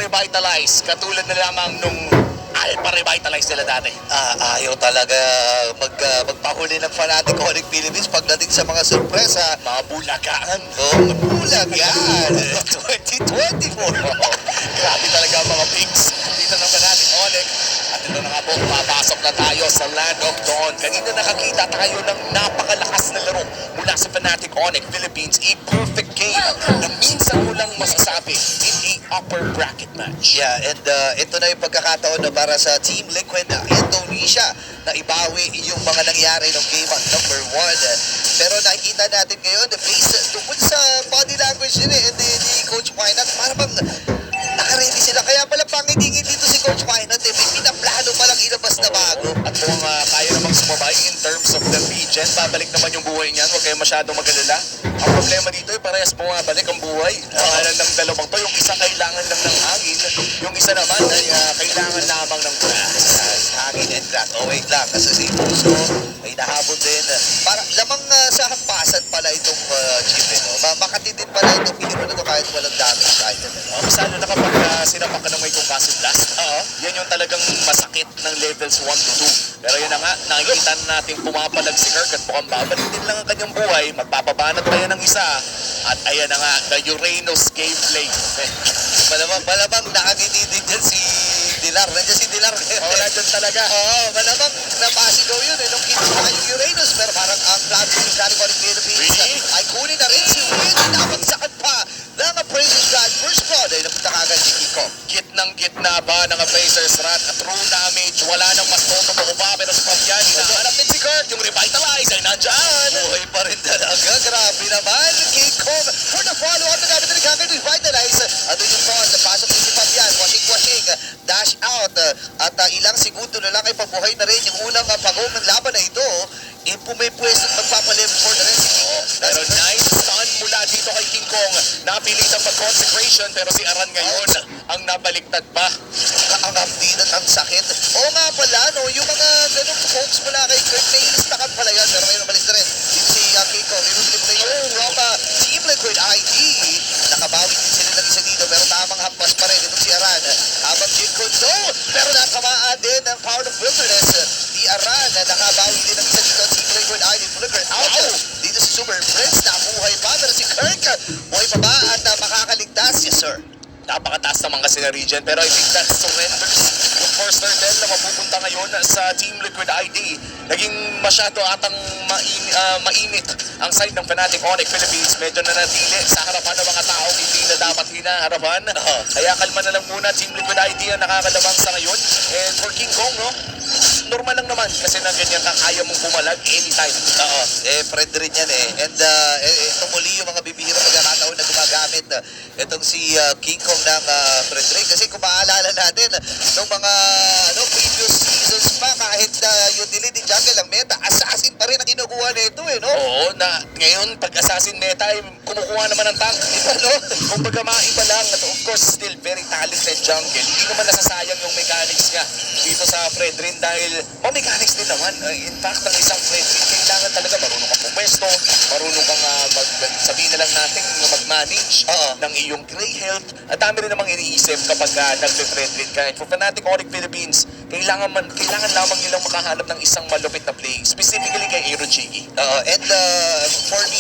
revitalize katulad na lamang nung Alpha-revitalize nila dati. Ayaw talaga magpahuli ng Fanatic Onyx Philippines pagdating sa mga sorpresa. Mga bulagaan. Bulagan 2024. Grabe talaga ang mga pigs dito ng Fanatic Onyx. At ito na nga po, papasok na tayo sa Land of Dawn. Kanina nakakita tayo ng napakalakas na laro mula sa Fanatic Onyx Philippines. A perfect game na minsan mo lang masasabi in a upper bracket match. Yeah, and ito na yung pagkakataon na para sa Team Liquid Indonesia na ibawi yung mga nangyari ng game at number 1. Pero nakikita natin ngayon, based tungkol sa body language nila ni Coach Wynot, para bang nakaready sila. Kaya pala pangidingin dito si Coach Wynot, may pinaplano palang ilabas na bago. At kung kaya namang sumabay in terms of the region, babalik naman yung buhay niyan. Huwag kayong masyadong mag-alala. Ang problema dito ay parehas bumabalik ang buhay. Pangalan ng dalawang to, yung isa kailangan lang ng hangin, yung isa naman ay kailangan lamang ng grass. Hangin and grass. Oh, wait lang. Kasi si Puso may nahabol din. Para lamang sa hampasan pala itong chip. Makatitid pala itong piniro na ito kahit walang damage item. Masalo na kapag sinapak ka ng may concussive blast. Yan yung talagang masakit ng levels 1 to 2. Pero yun na nga, nakikita na natin pumapalag si Kirk at mukhang babalik din lang ang kanyang buhay. Magpapabanat pa yan ng isa. At ayan na nga, the Uranus gameplay. Malamang nakanginidig dyan si Dilar. Nandiyan si Dilar. Nandiyan talaga. Malamang napasigaw yun nung kinuha yung Uranus. Pero parang ang plano ni Fanatic Onyx Philippines ay kunin na rin si Winnie. Napagsakan pa ng Appraiser's Rod. First blood ay napunta kagad ni Kiko. Gitnang-gitna ba ng Appraiser's Rod at true damage? Wala nang mas totoo pa. Pero si Fabian, hinahanap din si Kirk. Yung revitalize ay nandyan. Buhay pa rin talaga. Grabe naman. Kiko for the follow-up na gamit ni kagad revitalize. Ano yung thought? Napasok din si Fabian. Washing. Dash out. At ilang segundo na lang ay pabuhay na rin yung unang pagong ng laban na ito. Pumipwesto at magpapalevel for the rest. Pero nice stun mula dito kay King Kong. Napilitang mag-consecration pero si Aran ngayon ang nabaliktad pa. Ang update at ang sakit. Oo nga pala, no, yung mga ganong folks mula kay Kirk, nailistakan pala yan. Pero ngayon umalis na rin. Dito si Kiko, remote from Team Liquid ID. Nakabawi din sila ng isa dito pero tamang hampas pa rin. Ito si Aran. Habang Jin Kondo, pero natamaan din ng Power of Wilderness. Di Aran, nakabawi din ng isa dito. Team Liquid ID, Flicker out. Dito si Super Prince, nabuhay pa. Pero si Kirk, buhay pa ba at makakaligtas? Yes, sir. Napakataas naman kasi na region pero I think that surrenders yung first turtle na mapupunta ngayon sa Team Liquid ID. Naging masyado atang mainit ang side ng Fanatic Onyx Philippines. Medyo nanatili sa harapan ng mga taong hindi na dapat hinaharapan. Kaya kalma na lang muna Team Liquid ID ang nakakalabang sa ngayon. And for King Kong, no? Normal lang naman kasi na ganyan kaya mong bumalag anytime. Friend rin yan And ito muli yung mga bibihira pagkakataon na gumagamit itong si King Kong ng Frederick. Kasi kung maalala natin, nung mga previous seasons pa, kahit utility jungle ang meta, assassin pa rin ang kinukuha nito no? Oo, na ngayon pag assassin meta ay kumukuha naman ng tank. Kumbaga maiba lang. At of course, still very talented jungle. Hindi naman nasasayang yung mechanics niya dito sa Fredrin dahil mechanics din naman. In fact, ang isang Fredrin kailangan talaga marunong kang pumesto, marunong kang sabihin na lang natin mag-manage ng iyong gray health. At dami rin namang iniisip kapag nagpe-Fredrin ka. And for Fanatic Onyx Philippines, kailangan lamang nilang makahanap ng isang malupit na play, specifically kay Aero Jiggy. And for me,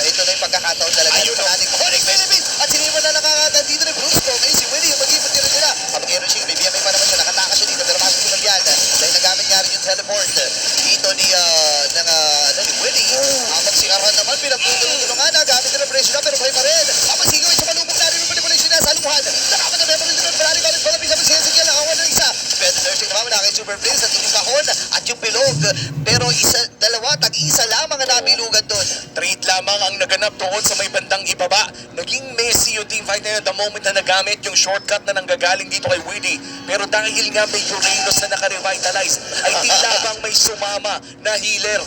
ito na yung pagkakataon talaga ng Fanatic Onyx Philippines. At siniman na nakakagal dito ni Bruce Kong. Si Willie, yung mag-ipot nila. Ang Aero Jiggy, may BMA pa naman siya. Nakatakas siya dito, pero pasok si Fabian. Dahil nagamit nga rin yung teleport dito ni Willie. Habang si Aran naman, pinagtutulungan na. Gamit nila pressure na, pero buhay pa rin. Habang sigaw, sa malubog na rin yung manipulation na sa luhan. Nakapag na meron dito ng Fanatic Onyx Philippines. Habang siya lang, awan ng isa. Pwede nursing naman na kay Super Prince at yung kahon at yung bilog. Pero tag-isa lamang ang nabilugan doon. Trade lamang ang naganap doon sa may bandang ibaba. Naging messy yung team fight na yun the moment na nagamit yung shortcut na nanggagaling dito kay Willie. Pero dahil nga may Uranus na naka-revitalize, ay tila bang may sumama na healer.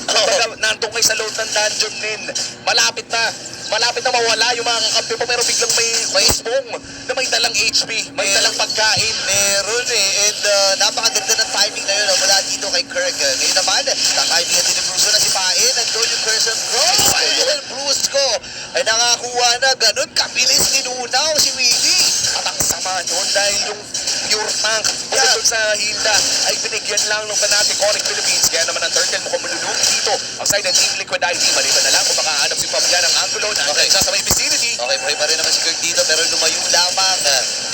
Nandun kayo sa loob ng dungeon din. Malapit na mawala yung mga kakampi mo pero biglang may spong na may dalang HP, may dalang pagkain. Meron And napakaganda ng timing na yun mula dito kay Kirk. Ngayon naman, tatiming din ni Bruce na si Pain. Nandun yung Curse of Growth. Ayun, Bruce ko ay nakakuha na ganun. Kabilis ninunaw si Willie. At ang sama doon dahil yung pure tank doon sa Hilda ay binigyan lang ng Fnatic Onyx Philippines. Kaya naman ang turtle mukhang malulunod dito ang side ng Team Liquid ID. Maliban na lang kung makahanap si Fabian ng angulo na siya sa may vicinity. Okay, buhay pa rin naman si Kirk dito pero lumayo lamang.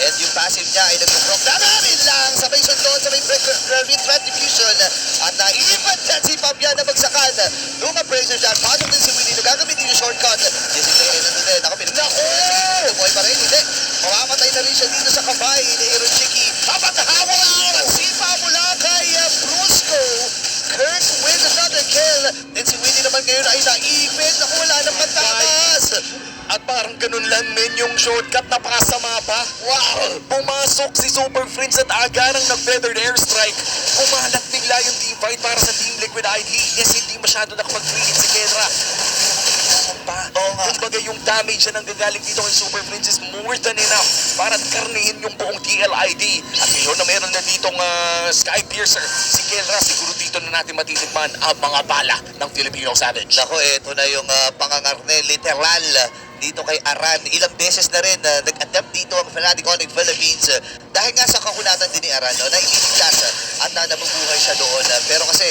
And yung passive niya ay nag-proc na rin lang sa may sundon, sa may retribution. At naiipan dyan si Fabian na magsakan. Nung appraiser dyan, pasok din si Willie na gagamitin yung shortcut. Jessica rin nandun din. Ako, pinag-naku! Buhay pa rin, hindi. Mamamatay na rin siya dito sa kamay ni Aaron Chicky. Papatahawa ang sipa mula kay Brusco. Kirk with another kill. Then si Willie naman ngayon ay naipit. Naku, wala ng pantakas. At parang ganun lang men yung shortcut, napakasama pa. Wow! Pumasok si Super Friends at aga nang nag-feathered airstrike. Kumalat bigla yung team fight para sa Team Liquid ID. Yes, hindi masyado nakapag-create si Kedra. Pa. Kumbaga yung damage na nanggagaling dito kay Super Friends is more than enough para karnihin yung buong TLID. At ngayon na meron na ditong Sky Piercer, si Kedra, siguro dito na natin matitikman ang mga bala ng Filipino Savage. Nako, eto na yung pangangarne, literal dito kay Aran. Ilang beses na rin nag-attempt dito ang Fnatic Onyx Philippines dahil nga sa kakunatan din ni Aran, no, na ililigtas at nabubuhay siya doon. Pero kasi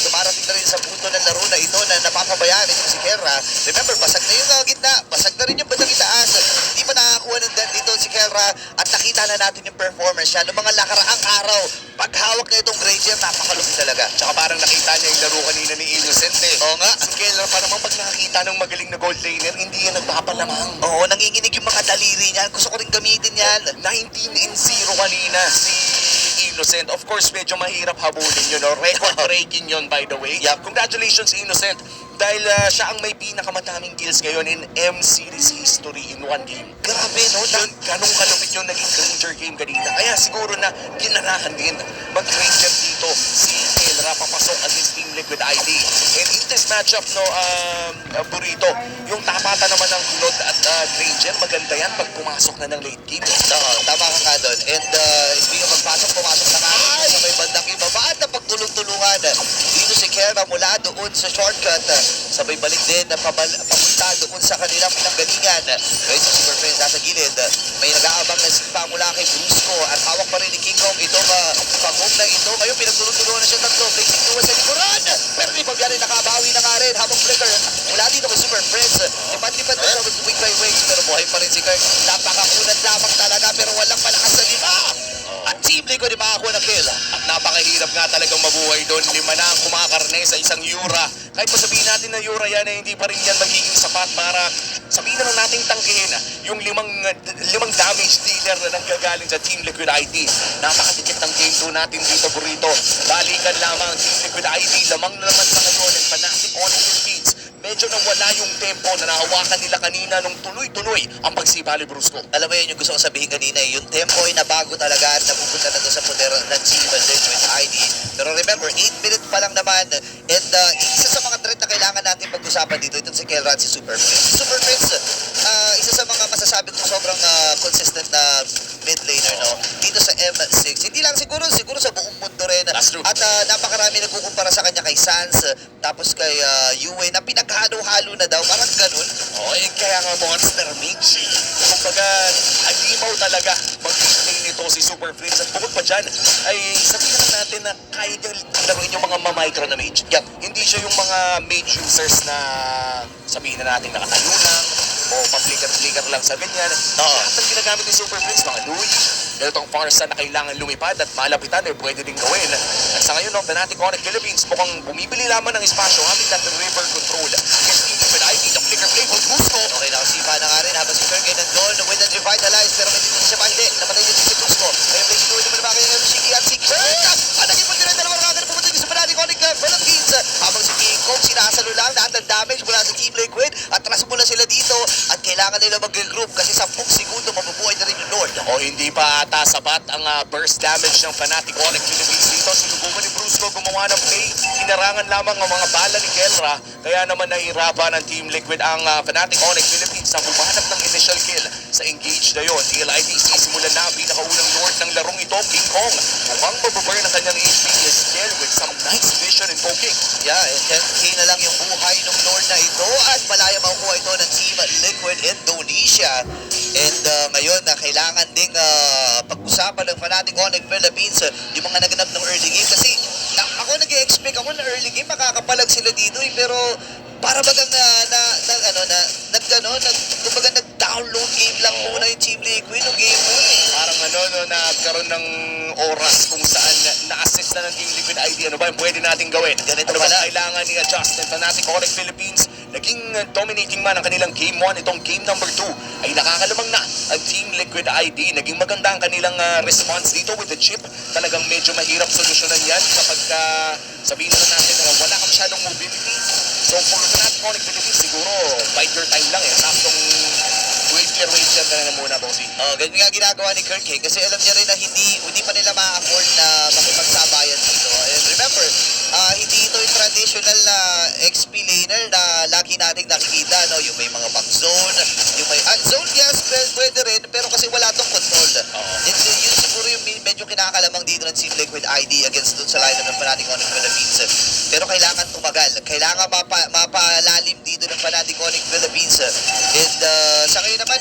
dumarating na rin sa punto ng laro na ito na napapabayaan ito si Kelra. Remember, basag na yung gitna, basag na rin yung bandang itaas. Hindi pa nakakuha ng death dito si Kelra at nakita na natin yung performance niya noong mga nakaraang araw. Paghawak na itong Granger, napakalupit talaga. Tsaka parang nakita niya yung laro kanina ni Innocent eh. Oo nga. Si Kelra pa naman pag nakakita ng magaling na gold laner, hindi yan nagpapalamang. Oo, nanginginig yung mga daliri niyan. Gusto ko rin gamitin yan. 19-0 kanina si Innocent. Of course, medyo mahirap habulin yun. No? Record-breaking yun, by the way. Yep. Congratulations, Innocent. Dahil siya ang may pinakamataming kills ngayon in M-Series history in one game. Grabe, no? Yun, ganong kalupit yung naging Granger game kanina. Kaya siguro na ginanahan din mag-Granger dito si Kelra papasok against Team Liquid ID. And in this matchup, no, Burrito, yung tapatan naman ng Glod at Granger, maganda yan pag pumasok na ng late game. Oo, tama ka nga doon. And speaking of magpasok, pumasok na nga rin sa may bandang ibaba at napagtulong-tulungan. Dito si Kelra mula doon sa shortcut. Sabay balik din na papunta doon sa kanilang pinanggalingan. Ngayon si Super Friends nasa gilid. May nag-aabang na sipa mula kay Brusco at hawak pa rin ni King Kong itong pag-move na ito. Ngayon pinagtulong-tulungan na siya tatlo. Placing duwa sa likuran. Pero di Fabian ay nakabawi na nga rin. Habang flicker mula dito kay Super Friends. Lipat-lipat na siya with weak by wings. Pero buhay pa rin si Kirk. Napakakunat lamang talaga pero walang malakas sa lima. At Team Liquid ay makakuha ng kill. At napakahirap nga talagang mabuhay doon. 5 na ang kumakarne sa isang Yura. Kahit pa sabihin natin na Yura yan, hindi pa rin yan magiging sapat para sabihin naman nating tangkihin yung limang damage dealer na nanggagaling sa Team Liquid ID. Napakadikit ng game 2 natin dito, Burrito. Balikan lamang Team Liquid ID. Lamang na naman sa ngayon ng Fnatic Onyx Philippines. Medyo nawala yung tempo na nahawakan nila kanina nung tuloy-tuloy ang pagsibali, Brusco. Alam mo yun yung gusto ko sabihin kanina, yung tempo ay nabago talaga at napupunta na doon sa poder ng Team Liquid ID. Pero remember, 8 minutes pa lang naman and isa sa mga threat na kailangan natin pag-usapan dito, itong si Kelra at si Super Prince. Super Prince, isa sa mga masasabi kong sobrang consistent na mid laner, no? Dito sa M6. Hindi lang siguro sa buong mundo rin. That's true. At napakarami nagkukumpara sa kanya kay Sans, tapos kay Yue, na pinaghalo-halo na daw, parang ganun. Kaya nga monster mage. Kumbaga, alimaw talaga mag-play nito si Super Prince. At bukod pa dyan, ay sabihin na natin na kaya niyang laruin yung mga ma-micro na mage. Yan, hindi siya yung mga mage users na sabihin na natin nakatayo lang o pa-flicker-flicker lang sa ganyan. Lahat ng ginagamit ni Super Prince, mga Louis, ganitong farsa na kailangan lumipad at malapitan ay pwede din gawin. At sa ngayon, Fnatic Onyx Philippines mukhang bumibili lamang ng espasyo having that river control. Yes, with ID, the flicker play for Brusco. Okay, nakasipa na nga rin habang si Kirk ay nandun with the revitalize pero may dito siya pa hindi. Namatay din si Brusco. Kaya may sinuwi naman naman kaya si Shiki at si Kirk. At naging punti rin dalawang raga na pumunta din sa Fnatic Onyx Philippines. Habang si King Kong sinasalo lang lahat ng damage mula sa Team Liquid at tras mula sila dito at kailangan nila mag-group kasi 10 segundo mabubuhay na rin yung Lord. O hindi pa ata sapat ang burst damage ng Fnatic Onyx Philippines dito. Sinubukan ni Brusco gumawa ng play. Hinarangan lamang ang mga bala ni Kelra. Kaya naman nahirapan ng Team Liquid ang Fnatic Onyx Philippines sa humanap ng initial kill sa engage na yun. TLID sisimulan na ang pinakaunang lord ng larong ito, King Kong. Mukhang mababurn ang kanyang HP is still with some nice vision and poking. Yeah, and 10k na lang yung buhay ng Lord na ito at malaya makukuha ito ng Team Liquid Indonesia. And ngayon, kailangan ding pag-usapan ng Fnatic Onyx Philippines yung mga naganap ng early game. Kasi ako nag-expect ako na early game makakapalag sila dito pero para bagang kumbaga nag-download game lang muna yung Team Liquid ng game muna eh. Parang nagkaroon ng oras kung saan na-assist na ng Team Liquid ID. Ano ba yung pwede nating gawin? Ganito ano ba pala. kailangan ni Justin Fnatic Onyx Philippines? Naging dominating man ang kanilang game 1. Itong game number 2 ay nakakalamang na ang Team Liquid ID. Naging maganda ang kanilang response dito with the chip. Talagang medyo mahirap solusyonan yan kapag sabihin na natin wala ka masyadong mobility. So for Fnatic Onyx Philippines, siguro bite your time lang eh. Saktong wait clear ka na muna, Bossy. Ganyan nga ginagawa ni Kirk kasi alam niya rin na hindi pa nila ma-afford na makipagsabayan dito. And remember, hindi ito yung traditional na XP laner na lagi nating nakikita, no? Yung may mga back zone, yung may zone, yes, pwede rin, pero kasi wala tong control. Yun siguro yung medyo kinakalamang dito ng Team Liquid ID against dun sa lineup ng Fnatic Onyx Philippines. Pero kailangan tumagal. Kailangan mapalalim dito ng Fnatic Onyx Philippines. And sa ngayon naman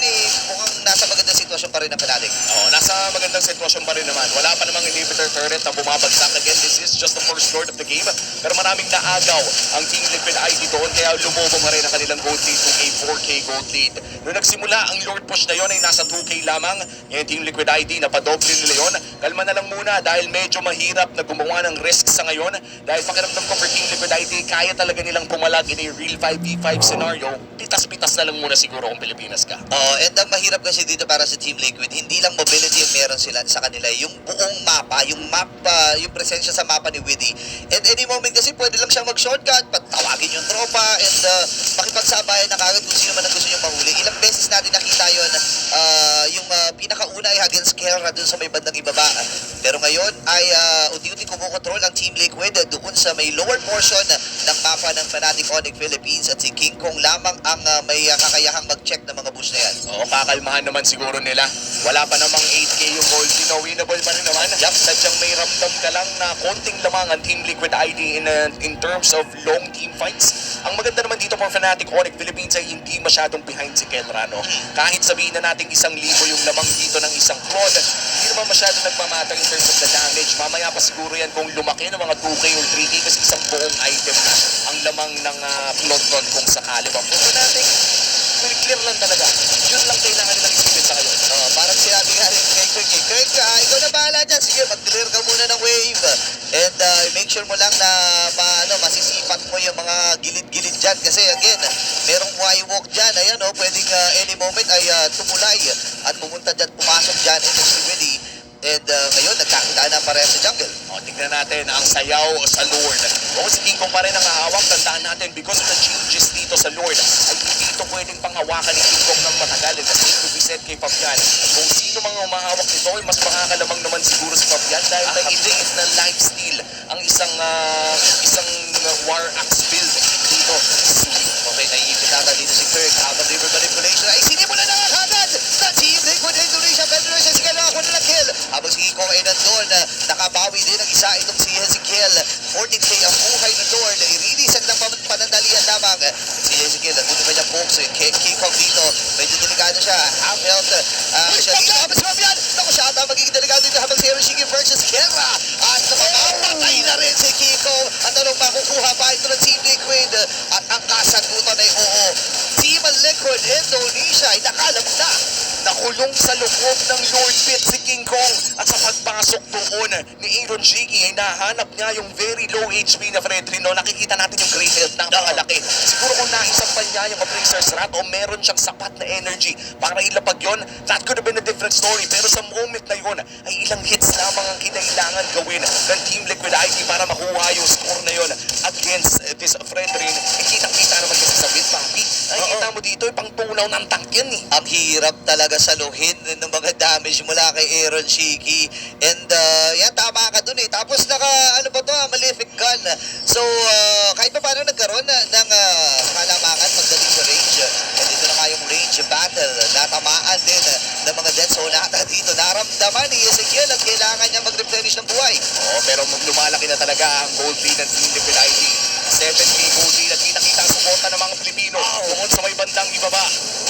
mukhang nasa magandang sitwasyon pa rin ang Fnatic. Nasa magandang sitwasyon pa rin naman. Wala pa namang inhibitor turret na bumabagsak. Again, this is just the first lord of the game. Pero maraming naagaw ang Team Liquid ID doon. Kaya lumobo pa rin ang kanilang gold lead, 2K, 4K gold lead. Noong nagsimula, ang lord push na yon ay nasa 2K lamang. Ngayon, Team Liquid ID, napadoble nila yun. Kalma na lang muna dahil medyo mahirap na gumawa ng risk sa ngayon. Dahil pakiramdam ko for Team Liquid ID, kaya talaga nilang pumalag in a real 5v5 scenario. Pitas-pitas na lang muna siguro kung Pilipinas ka. And ang mahirap kasi dito para sa Team Liquid, hindi lang mobility yung meron sila sa kanila, yung buong mapa, yung presensya sa mapa ni Widdy. And any moment kasi pwede lang siyang mag-shortcut, patawagin yung tropa, and makipagsabayan na kagad kung sino man ang gusto niyong mahuli. Ilang beses natin nakita yun, yung pinakauna ay against Kera dun sa may bandang ibaba. Pero ngayon ay unti-unti kumukontrol ang Team Liquid doon sa may lower portion ng mapa ng Fnatic Onyx Philippines at si King Kong lamang ang may kakayahang mag-check ng mga bush na yan. Kakalmahan naman siguro nila. Wala pa namang 8K yung gold. Winnable pa rin naman. Sadyang may ramdam ka lang na konting lamang ang Team Liquid ID in terms of long team fights. Ang maganda naman dito for Fnatic Onyx Philippines ay hindi masyadong behind si Kelrano. Kahit sabihin na natin 1,000 yung lamang dito ng isang clone, hindi naman masyadong nagmamatter in terms of the damage. Mamaya pa siguro yan kung lumaki ng mga 2K or 3K kasi isang buong item na ang lamang ng clone nun kung sakali pa. For Fnatic, clear lang talaga. Yun lang kailangan nilang isipin sa ngayon. Parang sinabi nga rin kay Kirk, ikaw na bahala dyan. Sige, mag-clear ka muna ng wave. And make sure mo lang na masisipat mo yung mga gilid-gilid dyan. Kasi again, merong Y-walk dyan. Ayan, pwedeng any moment ay tumulay at pumunta dyan, pumasok dyan. Ito si Willy. And ngayon, nagkakitaan na pareha sa jungle. Tignan natin ang sayaw sa Lord. Kung si King Kong pa rin ang hahawak, tandaan natin because of the changes dito sa Lord, ay hindi ito pwedeng panghawakan ni King Kong ng matagal. Kasi to be said kay Fabian, kung sino mga umahawak nito, ay mas makakalamang naman siguro si Fabian dahil nag-i-is na lifesteal ang isang war axe build dito. Okay, naiipit ata dito si Kirk. Out of river manipulation. Ay, sinimulan na nga kagad sa Team Liquid Indonesia. Federation, sige lang ako na kill. Habang si Kiko ay nandun, nakabawi din ang isa itong si Ezekiel. 14K ang buhay ng Lord. I-release ng panandalian lamang. Si Ezekiel, nandun pa niya pokes. Kiko dito, medyo delikado siya. Half health. Siya dito, habang si Fabian. Naku, siya ata magiging delikado dito habang si Hiroshige versus Kera. At napapatay na rin si Kiko. At anong makukuha pa ito ng Team Liquid. At ang kasagutan ay oo. Team Liquid Indonesia ay nakalam na. Nakulong sa loob ng Lord Pit si King Kong at sa pagpasok doon ni Aaron Jiggy ay nahanap niya yung very low HP na Fredrino. Nakikita natin yung great health ng nakalaki. Siguro kung naisapan niya yung Appraiser's Rat o meron siyang sapat na energy para ilapag yon, that could have been a different story. Pero sa moment na yon ay ilang hits lamang ang kinailangan gawin ng Team Liquid ID para makuha yung score na yon against this Fredrin. Kitang-kita naman kasi sa bit, Papi. Nakikita mo dito, pang tunaw ng tank yan eh. Ang hirap talaga saluhin ng mga damage mula kay Aaron Shiki. And yan, tama ka dun eh. Tapos Malefic Gun. So, kahit pa paano nagkaroon ng kalamakan pagdating sa range. And dito na nga yung range battle. Natamaan din ng mga Death Zone nata dito. Naramdaman ni Ezekiel at kailangan niya mag-replenish ng buhay. Pero lumalaki na talaga ang gold lead ng Team Liquid ID. 7K gold lead at kita ang suporta ng mga Pilipino. Tungkol sa may bandang ibaba.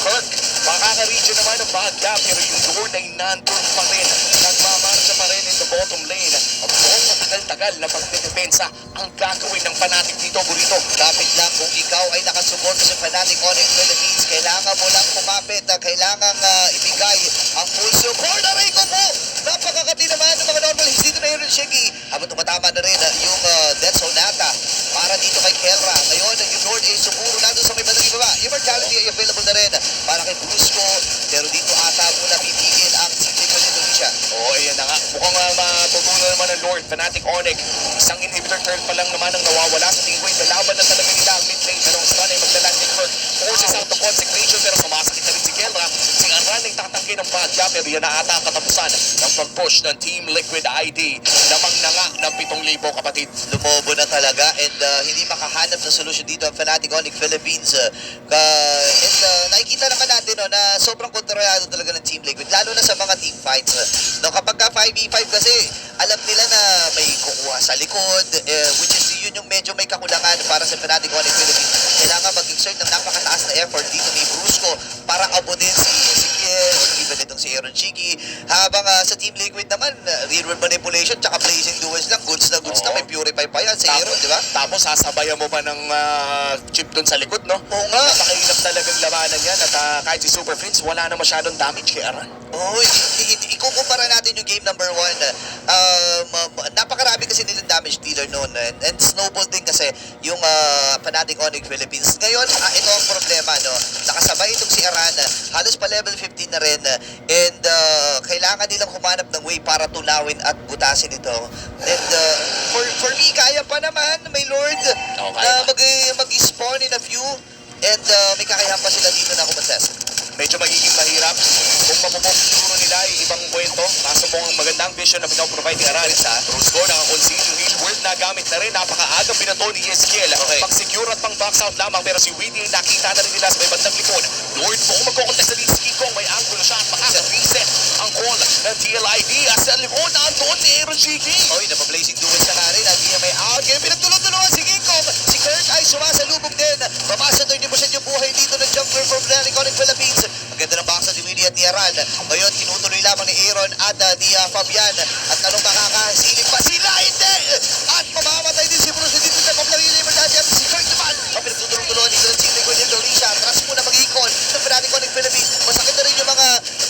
Kirk, makaka-region naman ng bahagya pero yung Lord ay nandun pa rin. Nagmamarsya pa rin in the bottom lane. Ang buong matagal-tagal na pagdedepensa ang gagawin ng Fnatic dito, Burrito. Kapit lang kung ikaw ay nakasuporta sa Fnatic Onyx Philippines, kailangan mo lang kumapit, kailangan ibigay ang full support. Aray ko po! Napakakati naman ng mga normal hits dito na Aaron Shiggy. Habang tumatama na rin yung Death Sonata para dito kay Kelra. Ngayon, yung Lord ay sumuro na doon sa may bandang ibaba. Immortality ay available na rin para kay Brusco. Pero dito ata muna pipigil ang Team Liquid Indonesia. Oo, ayan na nga. Mukhang matutunan naman ng Lord. Fnatic Onyx. Isang inhibitor turn pa lang naman ang nawawala sa team wave. Lalaban na talaga nila ang mid lane. Pero ang stun ay maglalanding for forces out of consecration. Pero sumasakit na rin si Kelra. Si Aran ay tatanggi ng bahagya. Pero yan na ata ang katapusan ng pag-push ng Team Liquid ID. Lamang na nga ng 7,000 kapatid. Lumobo na talaga and hindi makahanap ng solusyon dito ang Fnatic Onyx Philippines. Nakikita naman natin na sobrang kontrayado talaga ng Team Liquid, lalo na sa mga team fights. Kapag ka 5v5 kasi, alam nila na may kukuha sa likod, which is yun yung medyo may kakulangan para sa Fnatic Onyx Philippines. Kailangan mag-exert ng napakataas na effort dito ni Brusco para abutin si Ezekiel or even itong si Aaron Shiggy. Habang sa Team Liquid naman, real-world manipulation tsaka blazing duels lang, goods na Oo. may purify pa yan si Aaron, di ba? Tapos sasabayan mo pa ng chip dun sa likod, no? Oo nga. Napakahirap talagang labanan yan at kahit si Super Prince, wala na masyadong damage kay Aran. Oo, ikukumpara natin yung game number 1. Napakarami kasi nilang damage dealer noon and snowball din kasi yung Fnatic Onyx Philippines. Ngayon, ito ang problema, no? Nakasabay itong si Aran, halos pa level 15 na rin and kailangan nilang humanap ng way para tunawin at butasin ito. And for me, kaya pa naman, may Lord, kaya pa. mag-spawn in a few and may kakayahan pa sila dito na kumases. Medyo magiging mahirap. Kung mapupok siguro nila ay ibang kwento. Kaso po ang magandang vision na pinaprovide ni Aran sa Brusco, nakakonceal yung heal word na gamit na rin. Napakaagang binato ni Ezekiel. Okay. Pag-secure at pang-box out lamang. Pero si Weedy nakita na rin nila sa may bandang likod. Lord po kung magkukontest na dito si King Kong. May angulo siya at makaka-reset ang call ng TLID. At sa likod na doon si Aaron Shiggy. Oy, napablazing duels na nga rin. Hindi niya may out game. Pinagtulong-tulungan si King Kong. Si Kirk ay sumasalubog din. Mabasa 30% yung buhay dito ng jungler from Fnatic Onyx Philippines. Ang ganda ng box ni Willie at ni Aran. Ngayon, tinutuloy lamang ni Aaron at ni Fabian. At anong makakasilip pa sila? Hindi! At mamamatay din si Bruce. Dito sa paplangin ni Emergency at si Kirk naman. Ang pinagtutulong-tulungan dito ng Team Liquid Indonesia. Atras muna mag-ikon ng Fnatic Onyx Philippines. Masakit na rin yung mga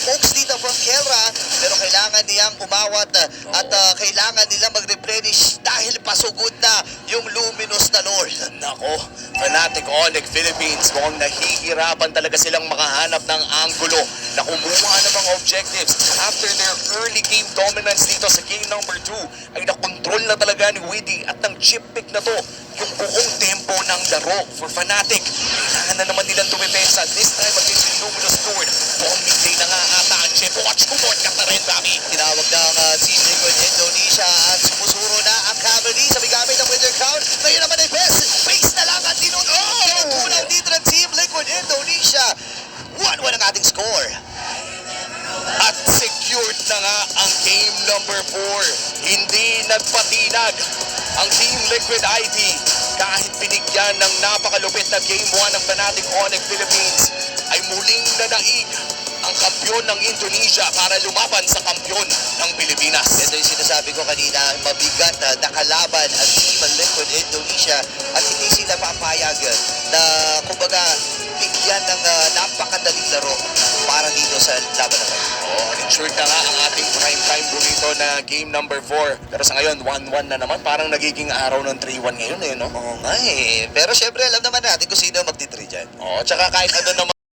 pokes dito from Kelra. Pero kailangan niyang umawat at kailangan nilang mag-replenish dahil pasugod na yung luminous na Lord. Nako, Fnatic Onyx Philippines, mukhang nahihirapan talaga silang makahanap ng anggulo na kumuha ng mga objectives. After their early game dominance dito sa game number 2, ay nakontrol na talaga ni Widdy at ng chip pick na to yung buong tempo ng laro for Fnatic. Kailangan na naman nilang tumipensa. This time against the Luminous Lord. Mukhang midday na nga ata ang chip. Watch kumort ka na rin, Rami. Tinawag ng Team Liquid Indonesia at sumusuro na ang Cavalry sa bigamit ng Winter Crown. Ngayon naman ay base na lang at tinutunaw dito ng Team Liquid Indonesia. 1-1 ang ating score. At secured na nga ang game number 4. Hindi nagpatinag ang Team Liquid ID kahit binigyan ng napakalupit na game 1 ng Fnatic Onyx Philippines ay muling nanaig ang kampyon ng Indonesia para lumaban sa kampyon ng Pilipinas. Ito yung sinasabi ko kanina, mabigat na kalaban ang Team Liquid Indonesia at hindi sila papayag na kumbaga bigyan ng napakadaling laro para dito sa laban na tayo. Ensured na nga ang ating prime burrito na game number 4. Pero sa ngayon, 1-1 na naman. Parang nagiging araw ng 3-1 ngayon no? Oo nga eh. Pero syempre alam naman natin kung sino magti-3 dyan. Tsaka kahit ano naman